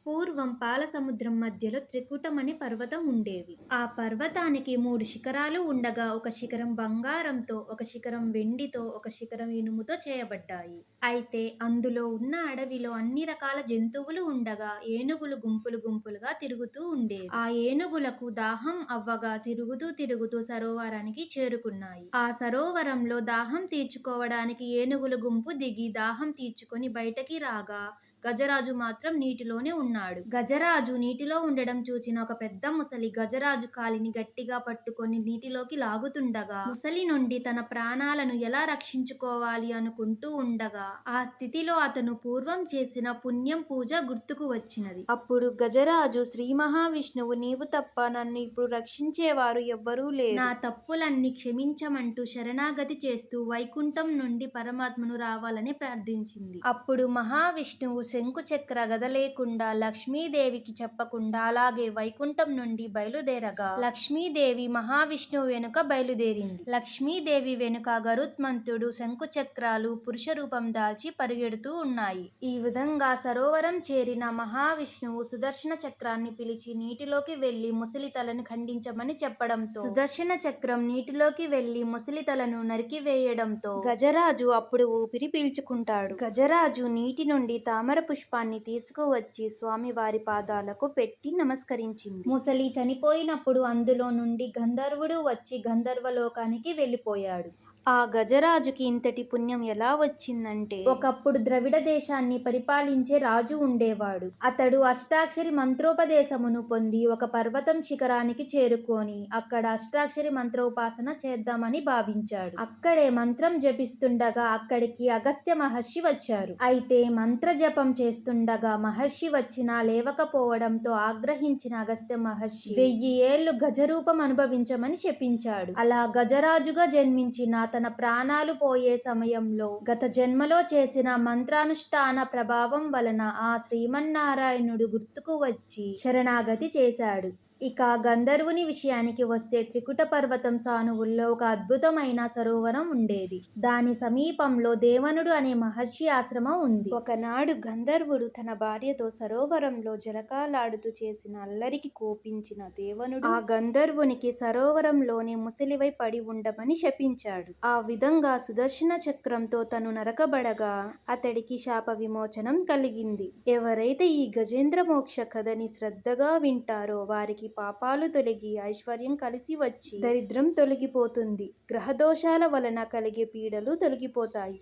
పూర్వం పాలసముద్రం మధ్యలో త్రికుటం అనే పర్వతం ఉండేది. ఆ పర్వతానికి 3 శిఖరాలు ఉండగా, ఒక శిఖరం బంగారంతో, ఒక శిఖరం వెండితో, ఒక శిఖరం ఇనుముతో చేయబడ్డాయి. అయితే అందులో ఉన్న అడవిలో అన్ని రకాల జంతువులు ఉండగా, ఏనుగులు గుంపులు గుంపులుగా తిరుగుతూ ఉండేవి. ఆ ఏనుగులకు దాహం అవ్వగా తిరుగుతూ తిరుగుతూ సరోవరానికి చేరుకున్నాయి. ఆ సరోవరంలో దాహం తీర్చుకోవడానికి ఏనుగుల గుంపు దిగి దాహం తీర్చుకొని బయటకి రాగా, గజరాజు మాత్రం నీటిలోనే ఉన్నాడు. గజరాజు నీటిలో ఉండడం చూచిన ఒక పెద్ద ముసలి గజరాజు కాలిని గట్టిగా పట్టుకొని నీటిలోకి లాగుతుండగా, ముసలి నుండి తన ప్రాణాలను ఎలా రక్షించుకోవాలి అనుకుంటూ ఉండగా, ఆ స్థితిలో అతను పూర్వం చేసిన పుణ్యం పూజ గుర్తుకు వచ్చినది. అప్పుడు గజరాజు, శ్రీ మహావిష్ణువు, నీవు తప్ప నన్ను ఇప్పుడు రక్షించేవారు ఎవ్వరూ లేరు. నా తప్పులన్నీ క్షమించమంటూ శరణాగతి చేస్తూ వైకుంఠం నుండి పరమాత్మను రావాలని ప్రార్థించింది. అప్పుడు మహావిష్ణువు శంకు చక్ర గద లేకుండా లక్ష్మీదేవికి చెప్పకుండా అలాగే వైకుంఠం నుండి బయలుదేరగా, లక్ష్మీదేవి మహావిష్ణువు వెనుక బయలుదేరింది. లక్ష్మీదేవి వెనుక గరుత్మంతుడు, శంకు చక్రాలు పురుష రూపం దాల్చి పరిగెడుతూ ఉన్నాయి. ఈ విధంగా సరోవరం చేరిన మహావిష్ణువు సుదర్శన చక్రాన్ని పిలిచి నీటిలోకి వెళ్లి ముసలి తలను ఖండించమని చెప్పడంతో, సుదర్శన చక్రం నీటిలోకి వెళ్లి ముసలి తలను నరికివేయడంతో గజరాజు అప్పుడు ఊపిరి పీల్చుకుంటాడు. గజరాజు నీటి నుండి తామర పుష్పాన్ని తీసుకువచ్చి స్వామివారి పాదాలకు పెట్టి నమస్కరించింది. ముసలి చనిపోయినప్పుడు అందులో నుండి గంధర్వుడు వచ్చి గంధర్వలోకానికి వెళ్ళిపోయాడు. ఆ గజరాజుకి ఇంతటి పుణ్యం ఎలా వచ్చిందంటే, ఒకప్పుడు ద్రవిడ దేశాన్ని పరిపాలించే రాజు ఉండేవాడు. అతడు అష్టాక్షరి మంత్రోపదేశమును పొంది ఒక పర్వతం శిఖరానికి చేరుకొని అక్కడ అష్టాక్షరి మంత్రోపాసన చేద్దామని భావించాడు. అక్కడే మంత్రం జపిస్తుండగా అక్కడికి అగస్త్య మహర్షి వచ్చారు. అయితే మంత్ర జపం చేస్తుండగా మహర్షి వచ్చినా లేవకపోవడంతో ఆగ్రహించిన అగస్త్య మహర్షి 1000 ఏళ్లు గజరూపం అనుభవించమని శపించాడు. అలా గజరాజుగా జన్మించిన తన ప్రాణాలు పోయే సమయంలో గత జన్మలో చేసిన మంత్రానుష్ఠాన ప్రభావం వలన ఆ శ్రీమన్నారాయణుడు గుర్తుకు వచ్చి శరణాగతి చేశాడు. ఇక గంధర్వుని విషయానికి వస్తే, త్రికుట పర్వతం సానువుల్లో ఒక అద్భుతమైన సరోవరం ఉండేది. దాని సమీపంలో దేవనుడు అనే మహర్షి ఆశ్రమం ఉంది. ఒకనాడు గంధర్వుడు తన భార్యతో సరోవరంలో జలకాలాడుతూ చేసిన అల్లరికి కోపించిన దేవనుడు ఆ గంధర్వునికి సరోవరంలోనే ముసలివై పడి ఉండమని శపించాడు. ఆ విధంగా సుదర్శన చక్రంతో తను నరకబడగా అతడికి శాప విమోచనం కలిగింది. ఎవరైతే ఈ గజేంద్ర మోక్ష కథని శ్రద్ధగా వింటారో వారికి పాపాలు తొలగి ఐశ్వర్యం కలిసి వచ్చి దరిద్రం తొలగిపోతుంది. గ్రహదోషాల వలన కలిగే పీడలు తొలగిపోతాయి.